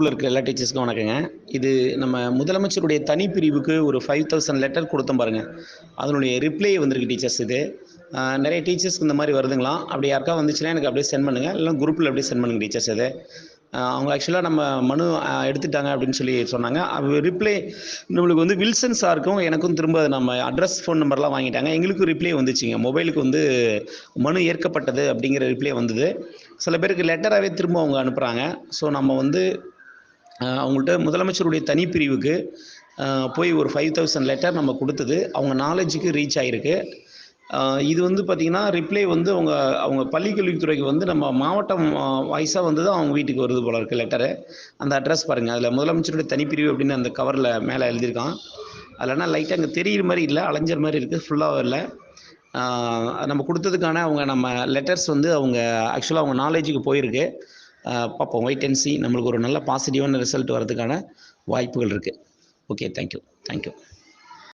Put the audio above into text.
இருக்க எல்லா டீச்சர்ஸ்க்கும் வணக்கங்க. இது நம்ம முதலமைச்சருடைய தனிப்பிரிவுக்கு ஒரு 5000 லெட்டர் கொடுத்தோம் பாருங்க. அதனுடைய ரிப்ளை வந்திருக்கு டீச்சர்ஸ் இது. நிறைய டீச்சர்ஸ்க்கு இந்த மாதிரி வருதுங்களாம். அப்படி யாருக்கா வந்துச்சுன்னா எனக்கு அப்படியே சென்ட் பண்ணுங்க. இல்லைனா குரூப்பில் அப்படியே சென்ட் பண்ணுங்க டீச்சர்ஸ் இது. அவங்க ஆக்சுவலாக நம்ம மனு எடுத்துட்டாங்க அப்படின்னு சொல்லி சொன்னாங்க. ரிப்ளை நம்மளுக்கு வந்து வில்சன் சாருக்கும் எனக்கும் திரும்ப நம்ம அட்ரஸ் ஃபோன் நம்பர்லாம் வாங்கிட்டாங்க. எங்களுக்கும் ரிப்ளை வந்துச்சுங்க. மொபைலுக்கு வந்து மனு ஏற்கப்பட்டது அப்படிங்கிற ரிப்ளை வந்தது. சில பேருக்கு லெட்டராகவே திரும்ப அவங்க அனுப்புகிறாங்க. ஸோ நம்ம வந்து அவங்கள்ட்ட முதலமைச்சருடைய தனிப்பிரிவுக்கு போய் ஒரு 5000 லெட்டர் நம்ம கொடுத்தது அவங்க நாலேஜுக்கு ரீச் ஆகிருக்கு. இது வந்து பார்த்திங்கன்னா ரிப்ளை வந்து அவங்க பள்ளிக்கல்வித்துறைக்கு வந்து நம்ம மாவட்டம் வாய்ஸாக வந்து தான் அவங்க வீட்டுக்கு வருது போல இருக்குது லெட்டரு. அந்த அட்ரஸ் பாருங்கள், அதில் முதலமைச்சருடைய தனிப்பிரிவு அப்படின்னு அந்த கவரில் மேலே எழுதியிருக்கான். அதில்னா லைட்டாக அங்கே தெரிகிற மாதிரி இல்லை, அலைஞ்சர் மாதிரி இருக்குது, ஃபுல்லாக இல்லை. நம்ம கொடுத்ததுக்கான நம்ம லெட்டர்ஸ் வந்து அவங்க ஆக்சுவலாக அவங்க நாலேஜுக்கு போயிருக்கு. பார்ப்போம், வெயிட் அண்ட் சி. நம்மளுக்கு ஒரு நல்ல பாசிட்டிவான ரிசல்ட் வரதுக்கான வாய்ப்புகள் இருக்குது. Okay, thank you.